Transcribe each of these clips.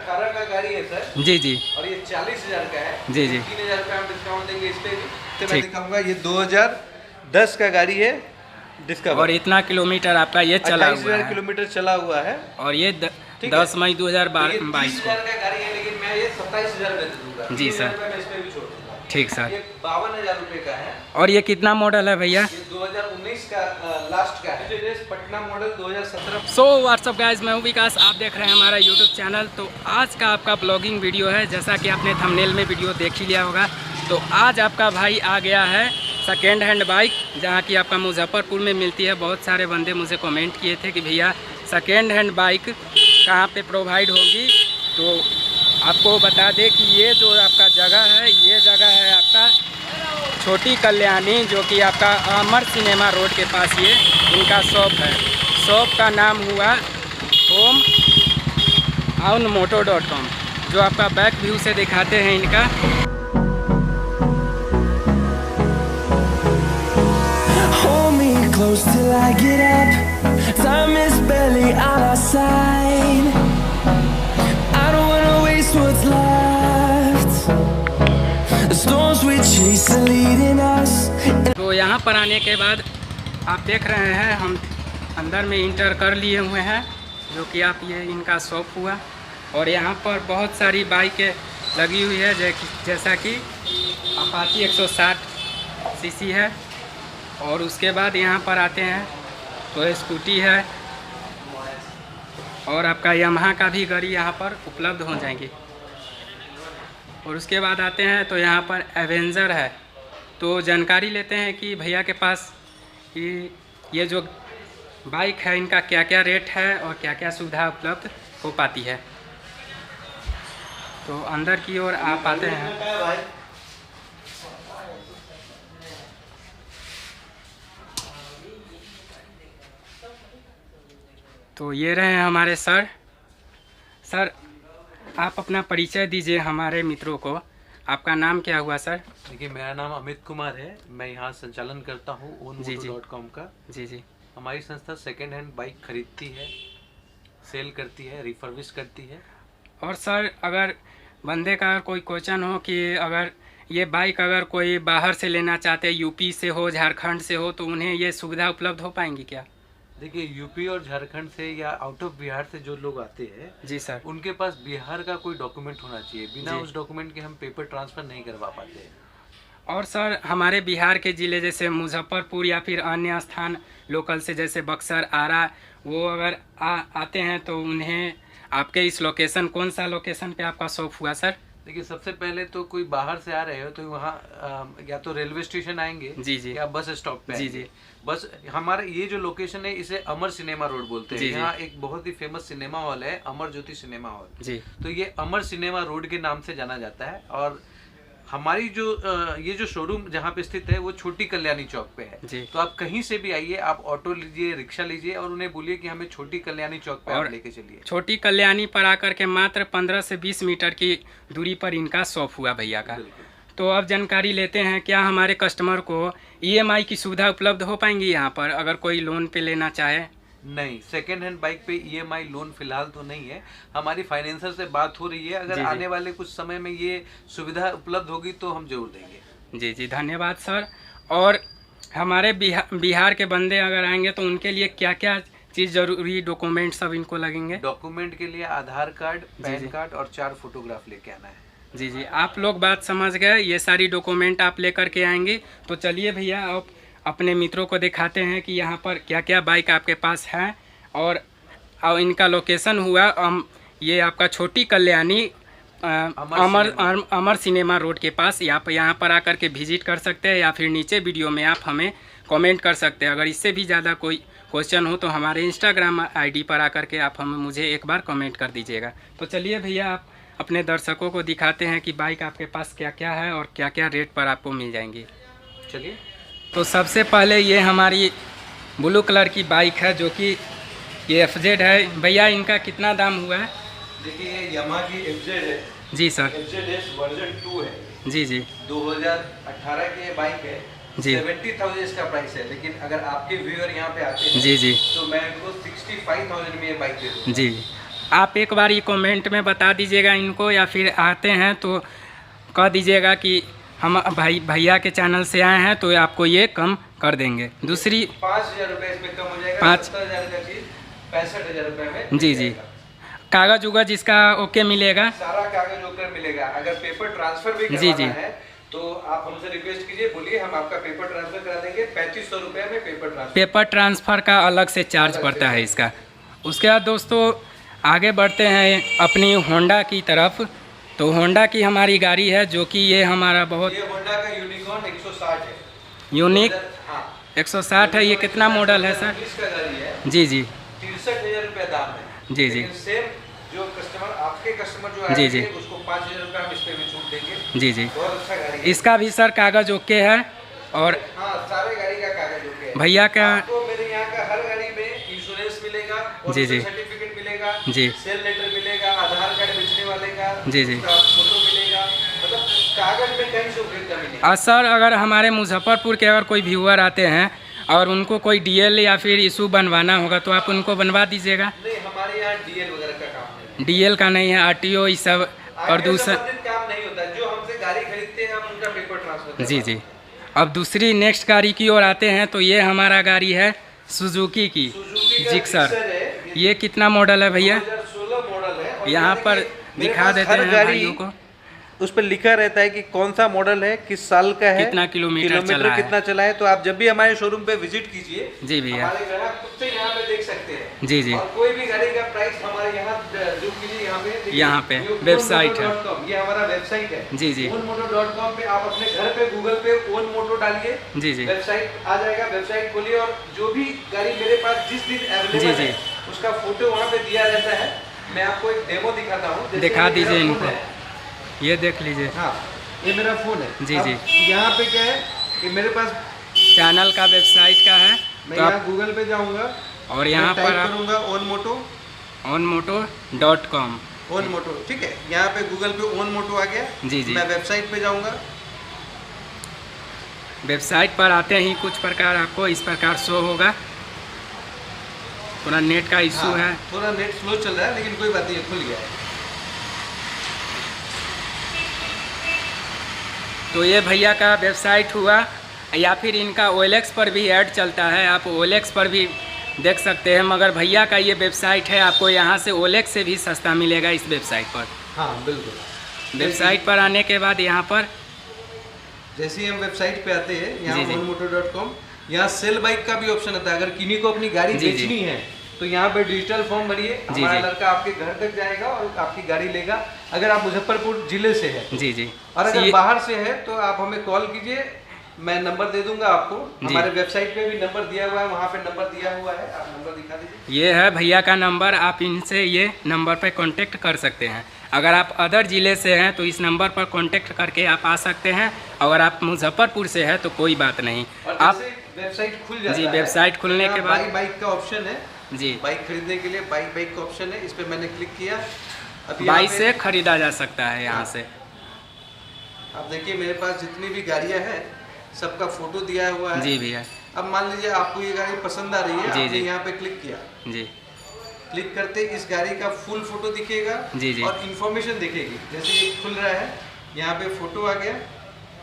2018 का गाड़ी है सर। जी जी। और ये 40,000 का है। जी जी। 3,000 रुपये हम डिस्काउंट देंगे इस पे भी। तो मैं दिखाऊंगा, ये 2010 का गाड़ी है डिस्कवर। और इतना किलोमीटर आपका ये चला हुआ 28,000 है। किलोमीटर चला हुआ है। और ये 10 मई 2022 को। 30,000 का गाड़ी है, लेकिन मैं ये 27,000 में दे दूंगा। जी सर। 3,000 मैं इस पे भी छोड़ दूंगा। ठीक सर। ये 52,000 रुपये का है। और ये कितना मॉडल है भैया? ये 2019 का लास्ट का है। Patna model 2017। So what's up guys, मैं हूँ विकास, आप देख रहे हैं हमारा यूट्यूब चैनल। तो आज का आपका ब्लॉगिंग वीडियो है, जैसा कि आपने थंबनेल में वीडियो देख ही लिया होगा। तो आज आपका भाई आ गया है सेकेंड हैंड बाइक, जहाँ की आपका मुजफ्फरपुर में मिलती है। बहुत सारे बंदे मुझे कमेंट किए थे कि भैया सेकेंड हैंड बाइक कहाँ पे प्रोवाइड होगी। तो आपको बता दें कि ये जो आपका जगह है, ये जगह है आपका छोटी कल्याणी, जो कि आपका अमर सिनेमा रोड के पास ये इनका शॉप है। शॉप का नाम हुआ होम ऑन मोटो.com, जो आपका बैक व्यू से दिखाते हैं इनका। Close till I get up, time is barely on our side. I don't wanna waste what's left. The storms we chase are leading us. तो यहाँ पर आने के बाद आप देख रहे हैं हम अंदर में इंटर कर लिए हुए हैं, जो कि आप ये इनका शॉप हुआ। और यहाँ पर बहुत सारी बाइकें लगी हुई है, जैसा कि अपाची 160 सीसी है। और उसके बाद यहाँ पर आते हैं तो स्कूटी है, और आपका यामाहा का भी गाड़ी यहाँ पर उपलब्ध हो जाएंगी। और उसके बाद आते हैं तो यहाँ पर एवेंजर है। तो जानकारी लेते हैं कि भैया के पास कि ये जो बाइक है इनका क्या क्या रेट है और क्या क्या सुविधा उपलब्ध हो पाती है। तो अंदर की ओर आप आते हैं। तो ये रहे हमारे सर। सर, आप अपना परिचय दीजिए हमारे मित्रों को। आपका नाम क्या हुआ सर? देखिए, मेरा नाम अमित कुमार है। मैं यहाँ संचालन करता हूँ ownmoto.com का। जी जी। हमारी संस्था सेकेंड हैंड बाइक खरीदती है, सेल करती है, रिफर्बिश करती है। और सर, अगर बंदे का कोई क्वेश्चन हो कि अगर ये बाइक अगर कोई बाहर से लेना चाहते, यूपी से हो, झारखंड से हो, तो उन्हें ये सुविधा उपलब्ध हो पाएंगी क्या? देखिए, यूपी और झारखंड से या आउट ऑफ बिहार से जो लोग आते हैं, जी सर, उनके पास बिहार का कोई डॉक्यूमेंट होना चाहिए। बिना उस डॉक्यूमेंट के हम पेपर ट्रांसफर नहीं करवा पाते हैं। और सर, हमारे बिहार के ज़िले जैसे मुजफ्फरपुर या फिर अन्य स्थान लोकल से जैसे बक्सर, आरा, वो अगर आते हैं तो उन्हें आपके इस लोकेशन, कौन सा लोकेशन पे आपका शॉप हुआ सर? देखिए, सबसे पहले तो कोई बाहर से आ रहे हो तो वहाँ या तो रेलवे स्टेशन आएंगे, जी जी, या बस स्टॉप पे जी जी। बस हमारा ये जो लोकेशन है, इसे अमर सिनेमा रोड बोलते हैं। यहाँ एक बहुत ही फेमस सिनेमा हॉल है, अमर ज्योति सिनेमा हॉल जी। तो ये अमर सिनेमा रोड के नाम से जाना जाता है। और हमारी जो ये जो शोरूम जहाँ पे स्थित है, वो छोटी कल्याणी चौक पे है जी। तो आप कहीं से भी आइए, आप ऑटो लीजिए, रिक्शा लीजिए, और उन्हें बोलिए कि हमें छोटी कल्याणी चौक पे आप लेके चलिए। छोटी कल्याणी पर आकर के मात्र 15 से 20 मीटर की दूरी पर इनका शॉप हुआ भैया का। तो अब जानकारी लेते हैं, क्या हमारे कस्टमर को EMI की सुविधा उपलब्ध हो पाएंगी यहाँ पर, अगर कोई लोन पे लेना चाहे? नहीं, सेकेंड हैंड बाइक पे EMI लोन फिलहाल तो नहीं है। हमारी फाइनेंसर से बात हो रही है, अगर आने वाले कुछ समय में ये सुविधा उपलब्ध होगी तो हम जरूर देंगे। जी जी, धन्यवाद सर। और हमारे बिहार के बंदे अगर आएंगे तो उनके लिए क्या क्या चीज़ जरूरी डॉक्यूमेंट सब इनको लगेंगे? डॉक्यूमेंट के लिए आधार कार्ड, पैन कार्ड और 4 फोटोग्राफ लेके आना है। जी जी, आप लोग बात समझ गए। ये सारी डॉक्यूमेंट आप लेकर के आएंगे। तो चलिए भैया, आप अपने मित्रों को दिखाते हैं कि यहाँ पर क्या क्या बाइक आपके पास है। और इनका लोकेशन हुआ ये आपका छोटी कल्याणी अमर सिनेमा रोड के पास। आप यहाँ पर आकर के विजिट कर सकते हैं, या फिर नीचे वीडियो में आप हमें कमेंट कर सकते हैं। अगर इससे भी ज़्यादा कोई क्वेश्चन हो तो हमारे इंस्टाग्राम ID पर आकर के आप मुझे एक बार कमेंट कर दीजिएगा। तो चलिए भैया, आप अपने दर्शकों को दिखाते हैं कि बाइक आपके पास क्या क्या है और क्या क्या रेट पर आपको मिल जाएंगी। चलिए। तो सबसे पहले ये हमारी ब्लू कलर की बाइक है, जो कि ये FZ है। भैया, इनका कितना दाम हुआ है? देखिए, ये यामाहा की FZ है। जी सर। FZ वर्जन 2 है। जी जी। 2018 की ये बाइक है जी। 70,000 इसका प्राइस है। लेकिन अगर आपके व्यूअर यहाँ पे आते हैं जी जी, तो मैं इनको 65,000 में ये बाइक दे दूँगा। जी। आप एक बार ये कमेंट में बता दीजिएगा इनको, या फिर आते हैं तो कह दीजिएगा कि हम भैया के चैनल से आए हैं तो आपको ये कम कर देंगे। दूसरी 5,000 रुपये इसमें कम हो जाएगा। 70,000 का चीज 65,000 रुपये में। जी कागज उगज इसका ओके मिलेगा, सारा कागज ओके मिलेगा। अगर पेपर ट्रांसफर भी करवाना है तो आप हमसे रिक्वेस्ट कीजिए, बोलिए, हम आपका पेपर ट्रांसफर करा देंगे। 3500 रुपये में पेपर ट्रांसफर का अलग से चार्ज पड़ता है इसका। उसके बाद दोस्तों आगे बढ़ते हैं अपनी होंडा की तरफ। तो होंडा की हमारी गाड़ी है जो कि ये हमारा बहुत, ये होंडा का यूनिकॉर्न 160 है। यूनिक 160 है। ये कितना मॉडल है सर? का गाड़ी है। जी 63,000 रुपये दाम है। जी सेम जो कस्टमर, आपके कस्टमर जो आएंगे उसको 5,000 रुपये हम इस पे भी छूट देंगे। जी बहुत अच्छा गाड़ी है। इसका भी सर कागज ओके है और हाँ, सारे गाड़ी का कागज ओके है। भैया का मेरे यहाँ का हर गाड़ी में इंश्योरेंस मिलेगा, सर्टिफिकेट मिलेगा, सेल लेटर मिलेगा, आधार कार्ड बेचने वाले का फोटो मिलेगा, मतलब कागज में कहीं से कमी नहीं। और सर अगर हमारे मुजफ्फरपुर के अगर कोई व्यूअर आते हैं और उनको कोई डीएल या फिर इशू बनवाना होगा तो आप उनको बनवा दीजिएगा? नहीं, हमारे यहाँ डीएल वगैरह का काम नहीं। डीएल का नहीं है, आरटीओ ये सब प्रदूषण काम नहीं होता। जो हमसे गाड़ी खरीदते हैं हम उनका पेपर ट्रांसफर। जी अब दूसरी नेक्स्ट गाड़ी की ओर आते हैं। तो ये हमारा गाड़ी है सुजुकी की जिक्सर। ये कितना मॉडल है भैया? 2016 मॉडल है। यहाँ पर दिखा देते हैं भाइयों को। उस पर लिखा रहता है कि कौन सा मॉडल है, किस साल का है, कितना किलोमीटर कितना चला है। तो आप जब भी हमारे शोरूम पे विजिट कीजिए, जी भैया, हमारे ग्राहक खुद से यहाँ पे देख सकते हैं। जी और कोई भी गाड़ी का प्राइस हमारे यहाँ जूम कीजिए, यहाँ पे वेबसाइट है। ये हमारा वेबसाइट है। जी ownmoto.com पे आप अपने घर पे गूगल पे ओन मोटो डालिए, जी वेबसाइट आ जाएगा। वेबसाइट खोलिए और जो भी गाड़ी मेरे पास जिस दिन अवेलेबल है उसका फोटो वहाँ पे दिया रहता है। मैं आपको एक डेमो दिखाता हूँ, दिखा दीजिए इनको। ये देख लीजिए। हाँ, ये मेरा फोन है। जी यहाँ पे क्या है कि मेरे पास चैनल का वेबसाइट का है। मैं यहाँ गूगल पे जाऊँगा और यहाँ पर करूँगा ownmoto.com। ओन मोटो, ठीक है। यहाँ पे गूगल पे ओन मोटो आ गया। जी मैं वेबसाइट पे जाऊँगा। वेबसाइट पर आते ही कुछ प्रकार आपको इस प्रकार शो होगा। थोड़ा नेट का इशू है, थोड़ा नेट स्लो चल रहा है, लेकिन कोई बात नहीं, खुल गया है। तो ये भैया का वेबसाइट हुआ, या फिर इनका OLX पर भी ऐड चलता है, आप OLX पर भी देख सकते हैं। मगर भैया का ये वेबसाइट है, आपको यहाँ से OLX से भी सस्ता मिलेगा इस वेबसाइट पर। हाँ बिल्कुल। वेबसाइट पर आने के बाद यहाँ पर जैसे ही हम वेबसाइट पे आते हैं, यहाँ ownmoto.com, यहाँ सेल बाइक का भी ऑप्शन आता है। अगर किन्हीं को अपनी गाड़ी बेचनी है तो यहाँ पे डिजिटल फॉर्म भरिए, हमारा लड़का आपके घर तक जाएगा और आपकी गाड़ी लेगा। अगर आप मुजफ्फरपुर जिले से है जी और अगर बाहर से है तो आप हमें कॉल कीजिए, मैं नंबर दे दूंगा आपको। हमारे वेबसाइट पे भी नंबर दिया हुआ है, वहाँ पे नंबर दिया हुआ है, आप नंबर दिखा दीजिए। ये है भैया का नंबर, आप इनसे ये नंबर पे कांटेक्ट कर सकते हैं। अगर आप अदर ज़िले से हैं तो इस नंबर पर कांटेक्ट करके आप आ सकते हैं। अगर आप मुजफ्फरपुर से हैं तो कोई बात नहीं, आप वेबसाइट खुल जाता है। जी, वेबसाइट खुलने के बाद बाइक का ऑप्शन है जी, बाइक खरीदने के लिए बाइक का ऑप्शन है। इस पे मैंने क्लिक किया, अभी बाइक से खरीदा जा सकता है। यहाँ से आप देखिए मेरे पास जितनी भी गाड़ियाँ हैं सबका फोटो दिया हुआ है। जी भैया, अब मान लीजिए आपको ये गाड़ी पसंद आ रही है, आपने यहाँ पे क्लिक किया, जी क्लिक करते इस गाड़ी का फुल फोटो दिखेगा जी और इन्फॉर्मेशन दिखेगी। जैसे ये खुल रहा है, यहाँ पे फोटो आ गया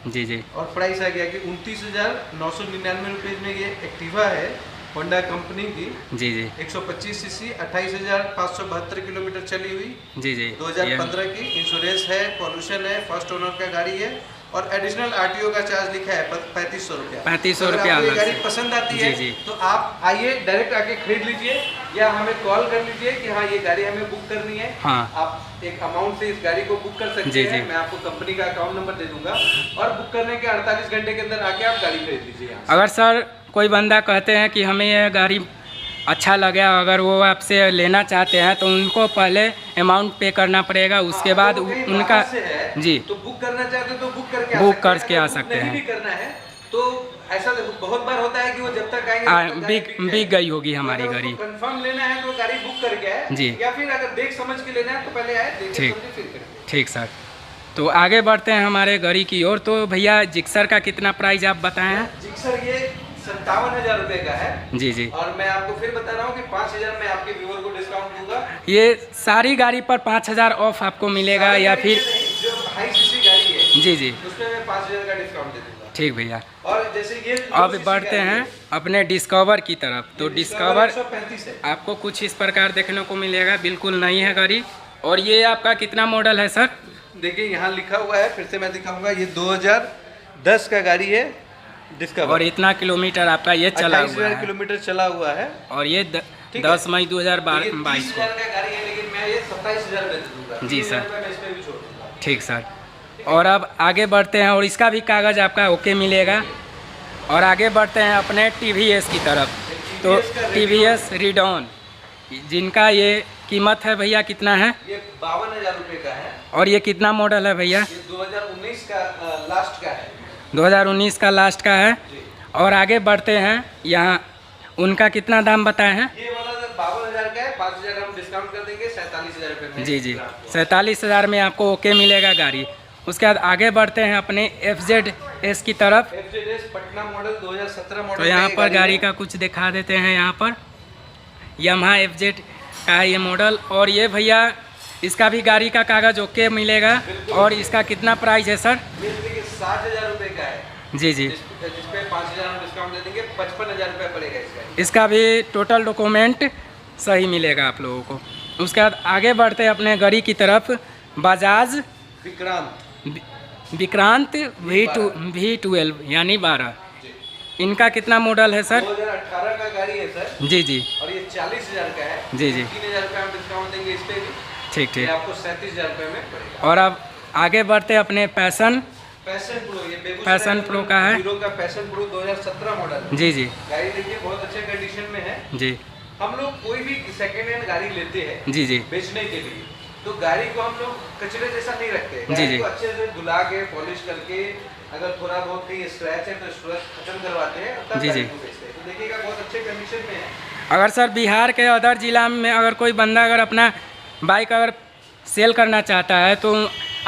जी और प्राइस आ गया कि 29,999 रुपये में ये एक्टिवा है, होंडा कंपनी की जी 125 सीसी, 28,572 किलोमीटर चली हुई जी 2015 की। इंश्योरेंस है, पॉल्यूशन है, फर्स्ट ओनर का गाड़ी है और एडिशनल आरटीओ का चार्ज लिखा है 3500 रुपया। 3500 रुपया। अगर गाड़ी पसंद आती है तो आप आइए, डायरेक्ट आके खरीद लीजिए या हमें कॉल कर लीजिए कि हाँ ये गाड़ी हमें बुक करनी है। हाँ, आप एक अमाउंट से इस गाड़ी को बुक कर सकते हैं। मैं आपको कंपनी का अकाउंट नंबर दे दूंगा और बुक करने के 48 घंटे के अंदर आके आप गाड़ी खरीद लीजिए। अगर सर कोई बंदा कहते हैं कि हमें ये गाड़ी अच्छा लगा, अगर वो आपसे लेना चाहते हैं तो उनको पहले अमाउंट पे करना पड़ेगा, उसके बाद उनका जी तो बुक करना चाहते तो बुक करके आ सकते हैं। नहीं करना है तो ऐसा बहुत बार होता है कि वो जब तक आएंगे बिक गई होगी हमारी गाड़ी। कंफर्म लेना है तो गाड़ी बुक करके आए जी, या फिर अगर देख समझ के लेना है तो पहले आए, ठीक सर। तो आगे बढ़ते हैं हमारे गाड़ी की ओर। तो भैया जिक्सर का कितना प्राइस आप बताएं हैं? जिक्सर ये 57,000 रुपये का है जी और मैं आपको फिर बता रहा हूँ कि 5,000 में आपके व्यूअर को डिस्काउंट दूंगा। ये सारी गाड़ी पर 5000 ऑफ आपको मिलेगा या फिर जो हाई सीसी गाड़ी है जी जी उसमें मैं 5000 का डिस्काउंट दे दूंगा। ठीक भैया। और जैसे ये अब बढ़ते हैं अपने डिस्कवर की तरफ। तो डिस्कवर 135 है। आपको कुछ इस प्रकार देखने को मिलेगा, बिल्कुल नई है गाड़ी। और ये आपका कितना मॉडल है सर? देखिए यहाँ लिखा हुआ है, फिर से मैं दिखाऊंगा, ये 2010 का गाड़ी है डिस्कवर। और इतना किलोमीटर आपका ये चला हुआ 28,000 है किलोमीटर चला हुआ है। और ये 10 मई 2022 का गाड़ी है, लेकिन मैं ये 27,000 में दे दूंगा। जी सर। मैं इस पे भी छोड़ दूंगा। ठीक सर। और अब आगे बढ़ते हैं और इसका भी कागज़ आपका ओके मिलेगा। और आगे बढ़ते हैं अपने TVS की तरफ। तो TVS रेडॉन जिनका ये कीमत है भैया कितना है? ये 52,000 रुपये का है। और ये कितना मॉडल है भैया? ये 2019 का लास्ट का है। 2019 का लास्ट का है। और आगे बढ़ते हैं, यहाँ उनका कितना दाम बताए हैं? ये वाला 52,000 का है, 5,000 हम डिस्काउंट कर देंगे 47,000 रुपये में। जी जी, 47,000 में आपको ओके मिलेगा गाड़ी। उसके बाद आगे बढ़ते हैं अपने FZS की तरफ। FZS Patna model 2017 model. तो यहाँ पर गाड़ी का कुछ दिखा देते हैं। यहाँ पर यामाहा FZ का है ये मॉडल। और ये भैया इसका भी गाड़ी का कागज़ ओके मिलेगा। और इसका कितना प्राइस है सर? 60,000 रुपये का है। जी जी, जिसपे 5,000 हम डिस्काउंट दे देंगे, 55,000 रुपये पड़ेगा इसका। इसका भी टोटल डॉक्यूमेंट सही मिलेगा आप लोगों को। उसके बाद आगे बढ़ते हैं अपने गाड़ी की तरफ। बजाज विक्रांत V12 यानी 12। इनका कितना मॉडल है सर? 2018 का गाड़ी है सर। जी जी। और ये 40,000 का है। जी जी। 3,000 रुपये हम डिस्काउंट देंगे इस पे भी। ठीक ठीक। आपको 37,000 रुपये में पड़ेगा। और अब आगे बढ़ते अपने पैशन प्रो, ये बेगूसराय पैशन प्रो का है। हीरो का पैशन प्रो 2017 मॉडल। जी जी। गाड़ी देखिए बहुत अच्छे कंडीशन में है। जी। हम लोग कोई भी सेकेंड हैंड गाड़ी लेते हैं जी जी बेचने के लिए, तो गाड़ी को हम लोग कचरे जैसा नहीं रखते। जी गाड़ी जी। को अच्छे से धुला के पॉलिश करके, अगर थोड़ा बहुत कहीं स्क्रैच है तो स्क्रैच खत्म करवाते हैं, तब जी गाड़ी जी। को बेचते हैं। तो देखिएगा बहुत अच्छे कंडीशन में है। अगर सर बिहार के अदर जिला में अगर कोई बंदा अगर अपना बाइक अगर सेल करना चाहता है तो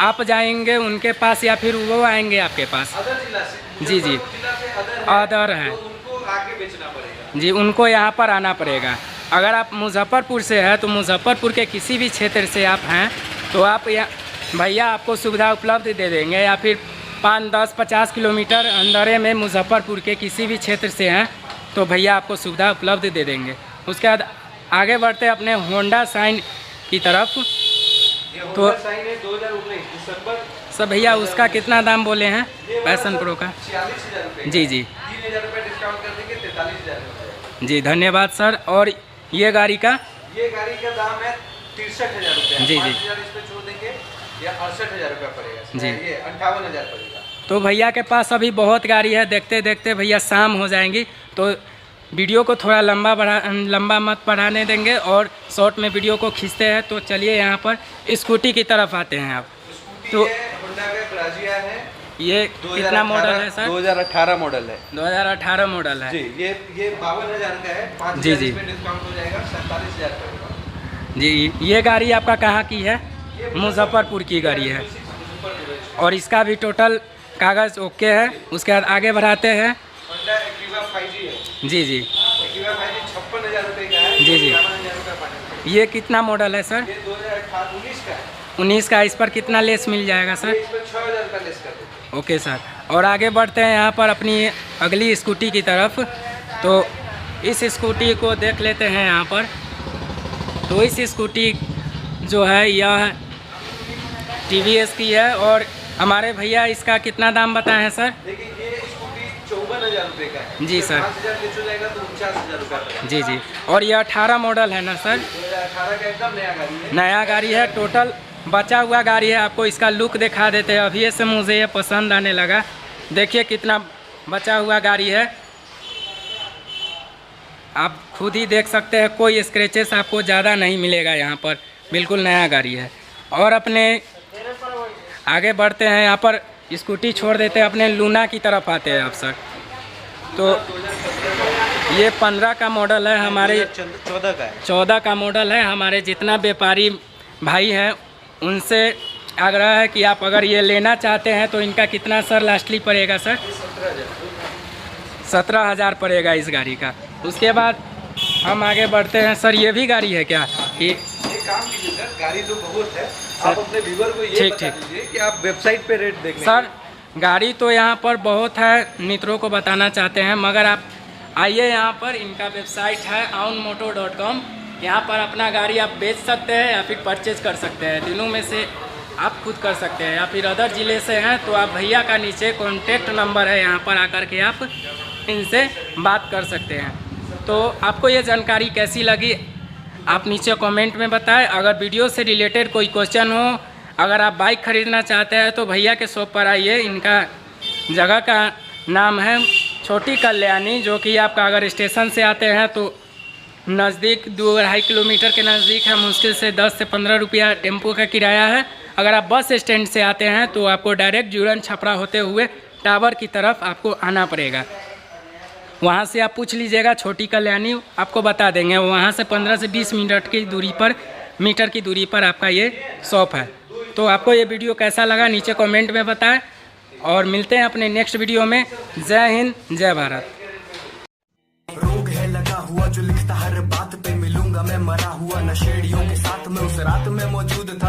आप जाएंगे उनके पास या फिर वो आएंगे आपके पास? अदर जिला से, जी जी, जिला से अदर है तो उनको आके बेचना पड़ेगा। जी, उनको यहाँ पर आना पड़ेगा। अगर आप मुजफ्फरपुर से है तो मुजफ्फरपुर के किसी भी क्षेत्र से आप हैं तो आप भैया आपको सुविधा उपलब्ध दे देंगे। या फिर 5, 10, 50 किलोमीटर अंदर में मुजफ्फरपुर के किसी भी क्षेत्र से हैं तो भैया आपको सुविधा उपलब्ध दे देंगे। उसके बाद आगे बढ़ते अपने होंडा शाइन की तरफ। तो 2019 दिसंबर सब भैया उसका कितना दाम बोले हैं पैशन प्रो का? 46,000 रुपये। जी जी। 3,000 रुपये डिस्काउंट कर देंगे, 43,000 रुपये। जी धन्यवाद सर। और ये गाड़ी का? ये गाड़ी का दाम है 63,000 रुपये। जी जी। 5,000 इस पे छोड़ देंगे, या 68,000 रुपये पड़ेगा जी। ये 58,000 पड़ेगा। तो भैया के पास अभी बहुत गाड़ी है। देखते देखते भैया शाम हो जाएंगी तो वीडियो को थोड़ा लंबा मत बढ़ाने देंगे और शॉर्ट में वीडियो को खींचते हैं। तो चलिए यहाँ पर स्कूटी की तरफ आते हैं आप। तो होंडा का ब्राजिया है। ये कितना मॉडल है सर? 2018 मॉडल है। 2018 मॉडल है जी। ये 52,000 का है। 5,000 जी। इसमें डिस्काउंट हो जाएगा, 47,000 पड़ेगा। जी। ये गाड़ी आपका कहाँ की है? मुजफ्फरपुर की गाड़ी है। और इसका भी टोटल कागज़ ओके है। उसके बाद आगे बढ़ाते हैं। होंडा एक्टिवा 5G है। जी जी। एक्टिवा 5G 56,000 रुपये का है। जी जी। 51,000 रुपये पड़ेगा। ये कितना मॉडल है सर? ये 2019 का है। 19 का। इस पर कितना लेस मिल जाएगा सर? इस पर 6,000 का लेस कर देंगे। Okay sir. और आगे बढ़ते हैं यहाँ पर अपनी अगली स्कूटी की तरफ। तो इस स्कूटी को देख लेते हैं यहाँ पर। तो इस स्कूटी जो है यह TVS की है। और हमारे भैया इसका कितना दाम बताए हैं सर? देखिए ये स्कूटी 54,000 रुपये का है। जी सर। 5,000 बेच हो जाएगा तो 49,000 रुपये पड़ेगा। जी जी। और ये 18 मॉडल है ना सर? 2018 का एकदम नया गाड़ी है। नया गाड़ी है। टोटल बचा हुआ गाड़ी है। आपको इसका लुक दिखा देते हैं। अभी से मुझे ये पसंद आने लगा। देखिए कितना बचा हुआ गाड़ी है, आप खुद ही देख सकते हैं। कोई स्क्रैचेस आपको ज़्यादा नहीं मिलेगा यहाँ पर। बिल्कुल नया गाड़ी है। और अपने आगे बढ़ते हैं यहाँ पर। स्कूटी छोड़ देते हैं, अपने लूना की तरफ आते हैं आप सर। तो ये 15 का मॉडल है। हमारे 14 का है। 14 का मॉडल है। हमारे जितना व्यापारी भाई हैं उनसे आग्रह है कि आप अगर ये लेना चाहते हैं तो इनका कितना सर लास्टली पड़ेगा सर? 17,000 पड़ेगा इस गाड़ी का। उसके बाद हम आगे बढ़ते हैं सर। ये भी गाड़ी है क्या? ये काम कीजिए सर, गाड़ी तो बहुत है, आप अपने व्यूअर को ये बता दीजिए कि आप वेबसाइट पे रेट देखें। सर गाड़ी तो यहाँ पर बहुत है, मित्रों को बताना चाहते हैं, मगर आप आइए यहाँ पर, इनका वेबसाइट है ownmoto.com। यहाँ पर अपना गाड़ी आप बेच सकते हैं या फिर परचेज कर सकते हैं, तीनों में से आप खुद कर सकते हैं। या फिर अदर ज़िले से हैं तो आप भैया का नीचे कॉन्टेक्ट नंबर है, यहाँ पर आकर के आप इनसे बात कर सकते हैं। तो आपको ये जानकारी कैसी लगी आप नीचे कमेंट में बताएं। अगर वीडियो से रिलेटेड कोई क्वेश्चन हो, अगर आप बाइक ख़रीदना चाहते हैं तो भैया के शॉप पर आइए। इनका जगह का नाम है छोटी कल्याणी, जो कि आपका अगर स्टेशन से आते हैं तो नज़दीक 2-2.5 किलोमीटर के नज़दीक है। मुश्किल से 10 से 15 रुपया टेम्पो का किराया है। अगर आप बस स्टैंड से आते हैं तो आपको डायरेक्ट जुड़न छपरा होते हुए टावर की तरफ आपको आना पड़ेगा। वहाँ से आप पूछ लीजिएगा छोटी कल्याणी, आपको बता देंगे। वहाँ से 15 से 20 मीटर की दूरी पर आपका ये शॉप है। तो आपको ये वीडियो कैसा लगा नीचे कमेंट में बताएं, और मिलते हैं अपने नेक्स्ट वीडियो में। जय हिंद, जय भारत। रोग है लगा हुआ जो लिखता हर बात पे, मिलूंगा मैं मरा हुआ नशेड़ियों के साथ में, उस रात में मौजूद था।